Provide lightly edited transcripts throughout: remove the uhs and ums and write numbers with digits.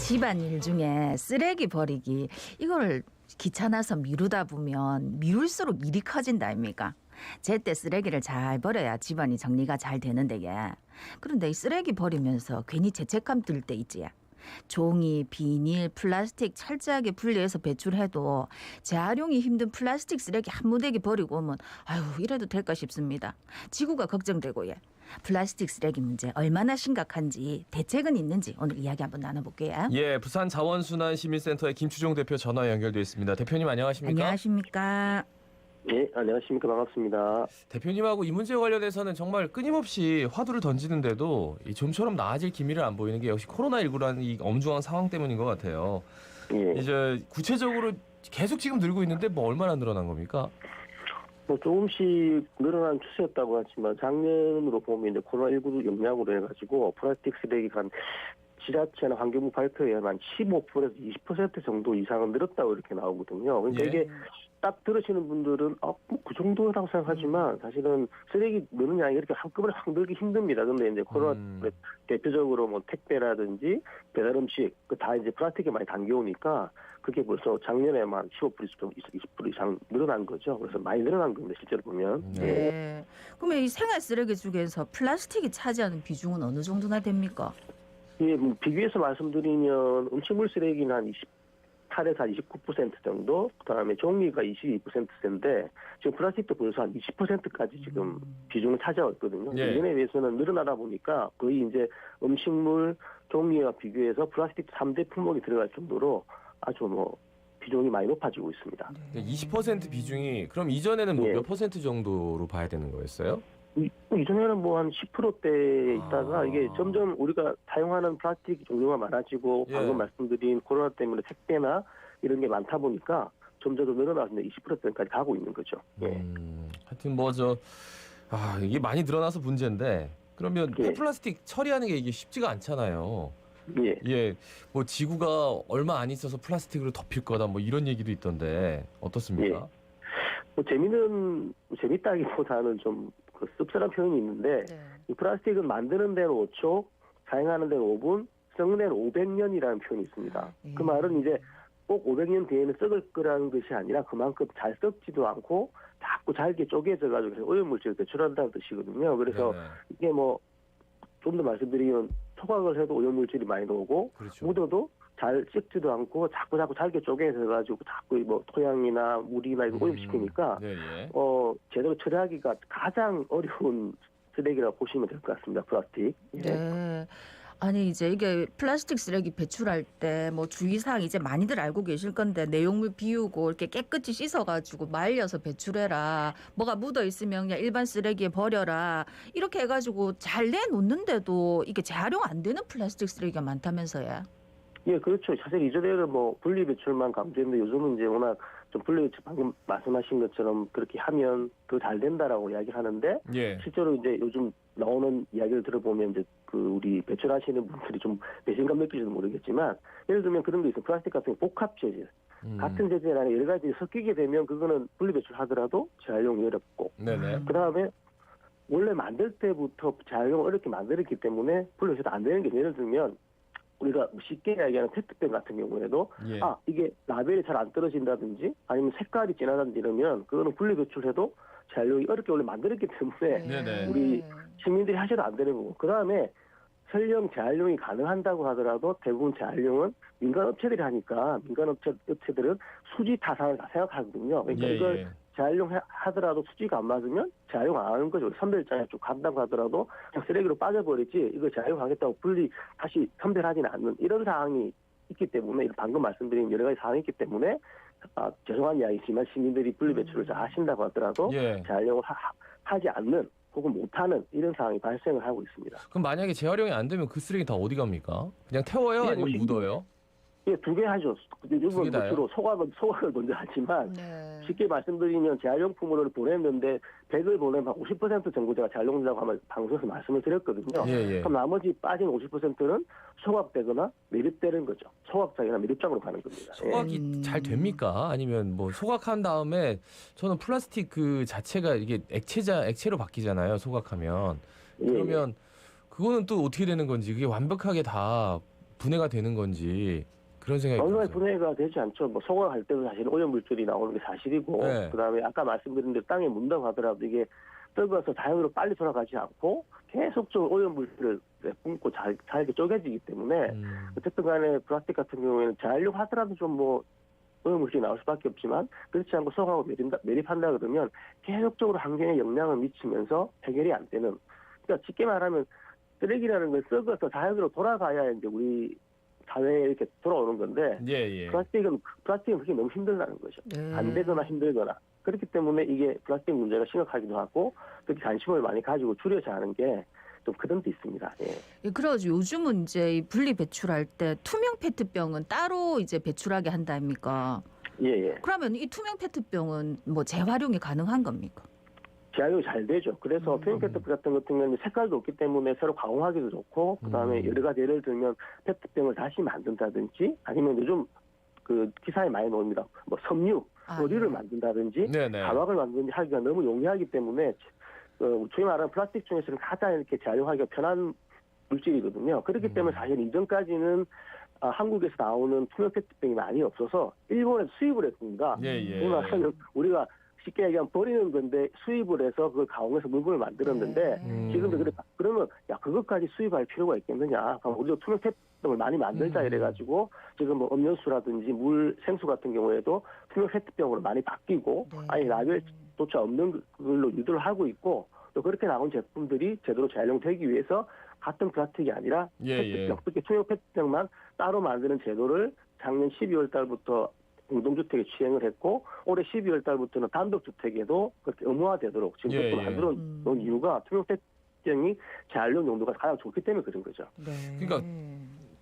집안일 중에 쓰레기 버리기 이걸 귀찮아서 미루다 보면 미룰수록 일이 커진다 아닙니까? 제때 쓰레기를 잘 버려야 집안이 정리가 잘 되는데 그런데 이 쓰레기 버리면서 괜히 죄책감 들 때 있지. 종이, 비닐, 플라스틱 철저하게 분리해서 배출해도 재활용이 힘든 플라스틱 쓰레기 한 무더기 버리고 오면 아유 이래도 될까 싶습니다. 지구가 걱정되고 플라스틱 쓰레기 문제 얼마나 심각한지 대책은 있는지 오늘 이야기 한번 나눠볼게요. 예, 부산 자원순환시민센터의 김추종 대표 전화 연결돼 있습니다. 대표님 안녕하십니까? 안녕하십니까? 네, 안녕하십니까. 반갑습니다. 대표님하고 이 문제 관련해서는 정말 끊임없이 화두를 던지는데도 이 좀처럼 나아질 기미를 안 보이는 게 역시 코로나19라는 이 엄중한 상황 때문인 것 같아요. 예. 이제 구체적으로 계속 지금 늘고 있는데 뭐 얼마나 늘어난 겁니까? 뭐 조금씩 늘어난 추세였다고 하지만 작년으로 보면 이제 코로나19 영향으로 해가지고 플라스틱 쓰레기가 한 지자체나 환경부 발표에 한 15%에서 20% 정도 이상은 늘었다고 이렇게 나오거든요. 그러니까 예. 이게 딱 들으시는 분들은 뭐 그 정도라고 생각하지만 사실은 쓰레기 느는 양이 이렇게 한꺼번에 확 늘기 힘듭니다. 근데 이제 코로나 대표적으로 뭐 택배라든지 배달 음식 그 다 이제 플라스틱에 많이 담겨오니까 그게 벌써 작년에만 15% 20% 이상 늘어난 거죠. 그래서 많이 늘어난 겁니다. 실제로 보면. 네. 그러면 이 생활 쓰레기 중에서 플라스틱이 차지하는 비중은 어느 정도나 됩니까? 예, 뭐 비교해서 말씀드리면 음식물 쓰레기는 한 28에서 한 29% 정도, 그다음에 종이가 22%인데 지금 플라스틱도 벌써 한 20%까지 지금 비중을 차지하고 있거든요. 예. 예전에 비해서는 늘어나다 보니까 거의 이제 음식물, 종이와 비교해서 플라스틱 3대 품목이 들어갈 정도로 아주 뭐 비중이 많이 높아지고 있습니다. 20% 비중이 그럼 이전에는 뭐 예. 몇 퍼센트 정도로 봐야 되는 거였어요? 이전에는 뭐 한 10%대에 있다가 아. 이게 점점 우리가 사용하는 플라스틱 종류가 많아지고 예. 방금 말씀드린 코로나 때문에 택배나 이런 게 많다 보니까 점점 더 늘어나서 20%대까지 가고 있는 거죠. 예. 하여튼 이게 많이 늘어나서 문제인데 그러면 예. 폐플라스틱 처리하는 게 이게 쉽지가 않잖아요. 예. 예, 뭐 지구가 얼마 안 있어서 플라스틱으로 덮일 거다 뭐 이런 얘기도 있던데 어떻습니까? 뭐 재밌다기보다는 좀 그 씁쓸한 표현이 있는데 이 플라스틱은 만드는 데는 5초, 사용하는 데는 5분, 썩는 데는 500년이라는 표현이 있습니다. 그 말은 이제 꼭 500년 뒤에는 썩을 거라는 것이 아니라 그만큼 잘 썩지도 않고 자꾸 잘게 쪼개져가지고 오염물질을 배출한다는 뜻이거든요. 그래서 네네. 이게 뭐 좀 더 말씀드리면 토각을 해도 오염물질이 많이 나오고 그렇죠. 묻어도 잘 썩지도 않고 자꾸 잘게 쪼개져가지고 자꾸 뭐 토양이나 물이나 이거 오염시키니까 네, 예. 제대로 처리하기가 가장 어려운 쓰레기라고 보시면 될 것 같습니다. 플라스틱. 네. 아니 이제 이게 플라스틱 쓰레기 배출할 때 뭐 주의사항 이제 많이들 알고 계실 건데 내용물 비우고 이렇게 깨끗이 씻어가지고 말려서 배출해라. 뭐가 묻어 있으면 그냥 일반 쓰레기에 버려라. 이렇게 해가지고 잘 내놓는데도 이게 재활용 안 되는 플라스틱 쓰레기가 많다면서요. 예, 그렇죠. 사실 이전에는 뭐 분리 배출만 강조했는데 요즘은 이제 워낙 좀 분리 배출 방금 말씀하신 것처럼 그렇게 하면 더 잘 된다라고 이야기하는데 예. 실제로 이제 요즘 나오는 이야기를 들어보면 이제 그 우리 배출하시는 분들이 좀 배신감 느끼지도 모르겠지만 예를 들면 그런 게 있어요. 플라스틱 같은 게 복합 재질. 같은 재질 안에 여러 가지 섞이게 되면 그거는 분리 배출하더라도 재활용이 어렵고 네네. 그다음에 원래 만들 때부터 재활용을 어렵게 만들었기 때문에 분리 배출도 안 되는 게 예를 들면 우리가 쉽게 이야기하는 페트병 같은 경우에도 예. 이게 라벨이 잘 안 떨어진다든지 아니면 색깔이 진하다든지 이러면 그거는 분리 배출해도 재활용이 어렵게 원래 만들었기 때문에 네네. 우리 시민들이 하셔도 안 되는 거고 그다음에 설령 재활용이 가능한다고 하더라도 대부분 재활용은 민간 업체들이 하니까 민간 업체들은 수지 타산을 다 생각하거든요. 그러니까 이걸 예. 재활용하더라도 수지가 안 맞으면 재활용 안 하는 거죠. 선별장에 쭉 간다고 하더라도 그냥 쓰레기로 빠져버리지 이거 재활용하겠다고 분리 다시 선별하지는 않는 이런 상황이 있기 때문에 방금 말씀드린 여러 가지 상황이 있기 때문에 죄송한 이야기지만 시민들이 분리 배출을 잘 하신다고 하더라도 예. 재활용을 하지 않는 혹은 못하는 이런 상황이 발생을 하고 있습니다. 그럼 만약에 재활용이 안 되면 그 쓰레기 다 어디 갑니까? 그냥 태워요? 예, 아니면 뭐 묻어요? 예, 두 개 하죠. 요즘은 다요? 주로 소각을 먼저 하지만 네. 쉽게 말씀드리면 재활용품으로 보냈는데 100을 보내면 50% 정도 제가 재활용된다고 하면 방송에서 말씀을 드렸거든요. 예. 그럼 나머지 빠진 50%는 소각되거나 매립되는 거죠. 소각장이나 매립장으로 가는 겁니다. 소각이 잘 됩니까? 아니면 뭐 소각한 다음에 저는 플라스틱 그 자체가 이게 액체로 바뀌잖아요. 소각하면. 예. 그러면 그거는 또 어떻게 되는 건지 그게 완벽하게 다 분해가 되는 건지 그런 생각이 어느 들어요. 분해가 되지 않죠. 뭐 소각할 때도 사실 오염물질이 나오는 게 사실이고, 네. 그다음에 아까 말씀드린 대로 땅에 묻는다고 하더라도 이게 썩어서 자연으로 빨리 돌아가지 않고 계속적으로 오염물질을 뿜고 잘게 쪼개지기 때문에 어쨌든 간에 플라스틱 같은 경우에는 재활용 하더라도 좀 뭐 오염물질이 나올 수밖에 없지만 그렇지 않고 소각하고 매립한다 그러면 계속적으로 환경에 영향을 미치면서 해결이 안 되는, 그러니까 쉽게 말하면 쓰레기라는 건 썩어서 자연으로 돌아가야 이제 우리 사회에 이렇게 돌아오는 건데 예. 플라스틱은 그게 너무 힘들다는 거죠. 안 되거나 힘들거나. 그렇기 때문에 이게 플라스틱 문제가 심각하기도 하고 그렇게 관심을 많이 가지고 줄여서 하는 게 좀 그런 데 있습니다. 예. 예, 그래가지고 요즘은 이제 이 분리 배출할 때 투명 페트병은 따로 이제 배출하게 한다 아닙니까? 예. 그러면 이 투명 페트병은 뭐 재활용이 가능한 겁니까? 재활용이 잘 되죠. 그래서 투명 페트병 같은 경우는 색깔도 없기 때문에 새로 가공하기도 좋고, 그다음에 여러 가지 예를 들면 페트병을 다시 만든다든지, 아니면 요즘 그 기사에 많이 나옵니다. 뭐 섬유, 의류를 만든다든지, 네네. 가방을 만든다든지 하기가 너무 용이하기 때문에 소위 말하는 플라스틱 중에서는 가장 이렇게 재활용하기가 편한 물질이거든요. 그렇기 때문에 사실 이전까지는 한국에서 나오는 투명 페트병이 많이 없어서 일본에서 수입을 했습니다. 예. 우리가 쉽게 얘기하면 버리는 건데 수입을 해서 그걸 가공해서 물건을 만들었는데 지금도 그래. 그러면 야 그것까지 수입할 필요가 있겠느냐? 그럼 우리도 투명 페트병을 많이 만들자 이래가지고 지금 뭐 음료수라든지 물 생수 같은 경우에도 투명 페트병으로 많이 바뀌고 아예 라벨조차 없는 걸로 유도를 하고 있고, 또 그렇게 나온 제품들이 제대로 재활용되기 위해서 같은 플라스틱이 아니라 페트병, 특히 투명 페트병만 따로 만드는 제도를 작년 12월 달부터 공동주택에 시행을 했고 올해 12월 달부터는 단독주택에도 그렇게 의무화되도록 지금 그렇게 만들어 놓은 이유가 투명 페트병이 재활용 용도가 가장 좋기 때문에 그런 거죠. 그러니까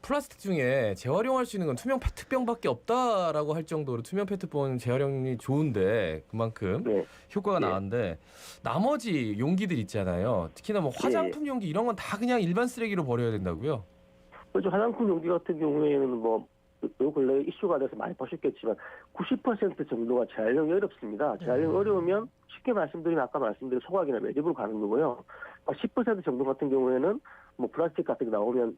플라스틱 중에 재활용할 수 있는 건 투명 페트병밖에 없다라고 할 정도로 투명 페트병은 재활용이 좋은데 그만큼 효과가 나은데 나머지 용기들 있잖아요. 특히나 뭐 화장품 용기 이런 건 다 그냥 일반 쓰레기로 버려야 된다고요? 그렇죠. 화장품 용기 같은 경우에는 뭐 요 근래 이슈가 돼서 많이 보셨겠지만 90% 정도가 재활용이 어렵습니다. 재활용이 어려우면 쉽게 말씀드리면 아까 말씀드린 소각이나 매립으로 가는 거고요. 10% 정도 같은 경우에는 뭐 플라스틱 같은 게 나오면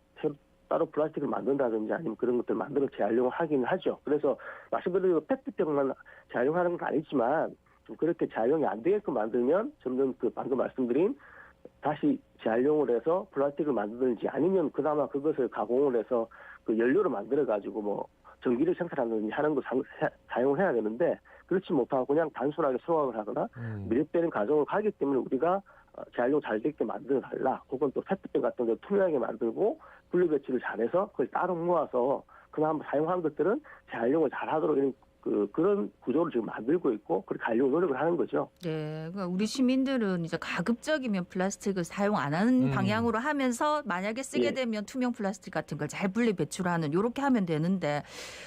따로 플라스틱을 만든다든지 아니면 그런 것들 만들어 재활용을 하긴 하죠. 그래서 말씀드린 대로 페트병만 재활용하는 건 아니지만 좀 그렇게 재활용이 안 되게끔 만들면 점점 그 방금 말씀드린 다시 재활용을 해서 플라스틱을 만들든지 아니면 그나마 그것을 가공을 해서 그 연료를 만들어 가지고 뭐 전기를 생산하든지 하는 거 사용을 해야 되는데 그렇지 못하고 그냥 단순하게 소각을 하거나 밀립되는 과정을 가기 때문에 우리가 재활용 잘 되게 만들어 달라. 혹은 또 페트병 같은 거 투명하게 만들고 분리 배출을 잘해서 그걸 따로 모아서 그나마 사용한 것들은 재활용을 잘하도록 이런 그런 구조를 지금 만들고 있고 그렇게 하려고 노력을 하는 거죠. 네, 그러니까 우리 시민들은 이제 가급적이면 플라스틱을 사용 안 하는 방향으로 하면서 만약에 쓰게 되면 투명 플라스틱 같은 걸 잘 분리 배출하는 이렇게 하면 되는데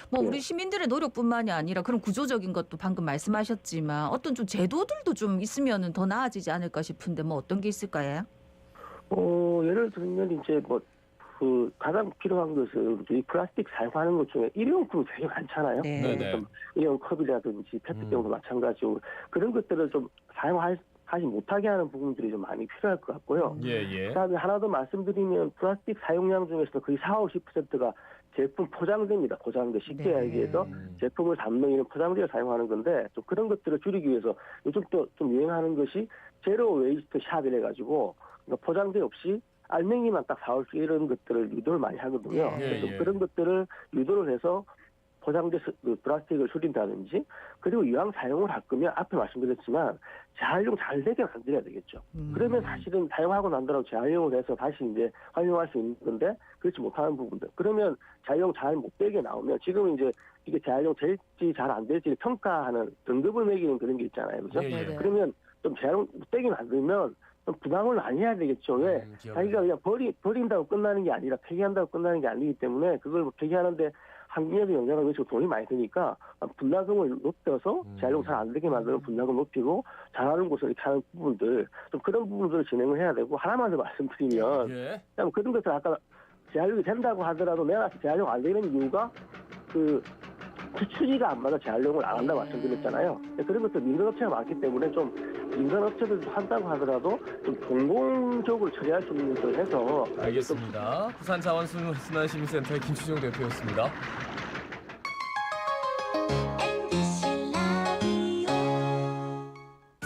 뭐 우리 시민들의 노력뿐만이 아니라 그런 구조적인 것도 방금 말씀하셨지만 어떤 좀 제도들도 좀 있으면 더 나아지지 않을까 싶은데 뭐 어떤 게 있을까요? 예를 들면 이제 뭐 그 가장 필요한 것은 이 플라스틱 사용하는 것 중에 일회용품이 되게 많잖아요. 일회용 컵이라든지 페트병도 마찬가지고 그런 것들을 좀 사용하지 못하게 하는 부분들이 좀 많이 필요할 것 같고요. 그다음에 하나 더 말씀드리면 플라스틱 사용량 중에서 거의 40~50%가 제품 포장재입니다. 포장재 쉽게 얘기해서 제품을 담는 이런 포장재를 사용하는 건데 좀 그런 것들을 줄이기 위해서 요즘 또 좀 유행하는 것이 제로 웨이스트 샵이래 가지고 그러니까 포장재 없이 알맹이만 딱 사올 수 이런 것들을 유도를 많이 하거든요. 그래서 그런 것들을 유도를 해서 포장재 플라스틱을 줄인다든지 그리고 이왕 사용을 할 거면 앞에 말씀드렸지만 재활용 잘 되게 만들어야 되겠죠. 그러면 사실은 사용하고 난 다음에 재활용을 해서 다시 이제 활용할 수 있는 건데 그렇지 못하는 부분들. 그러면 재활용 잘 못 되게 나오면 지금 이제 이게 재활용 될지 잘 안 될지 평가하는 등급을 매기는 그런 게 있잖아요. 그죠? 그러면 좀 재활용 못 되게 만들면 부담을 많이 해야 되겠죠. 왜? 자기가 그냥 버린다고 끝나는 게 아니라 폐기한다고 끝나는 게 아니기 때문에 그걸 뭐 폐기하는데 환경에도 영향을 미치고 돈이 많이 드니까 분담금을 높여서 재활용 잘 안 되게 만드는 분담금 높이고 잘하는 곳을 이렇게 하는 부분들 좀 그런 부분들을 진행을 해야 되고 하나만 더 말씀드리면 그런 것들 아까 재활용이 된다고 하더라도 내가 재활용 안 되는 이유가 그 추리가 안 맞아 재활용을 안 한다고 말씀드렸잖아요. 그런 것들 민간업체가 많기 때문에 좀 민간 업체들도 한다고 하더라도 좀 공공적으로 처리할 수 있는 것을 해서 알겠습니다. 부산자원순환시민센터의 김추종 대표였습니다.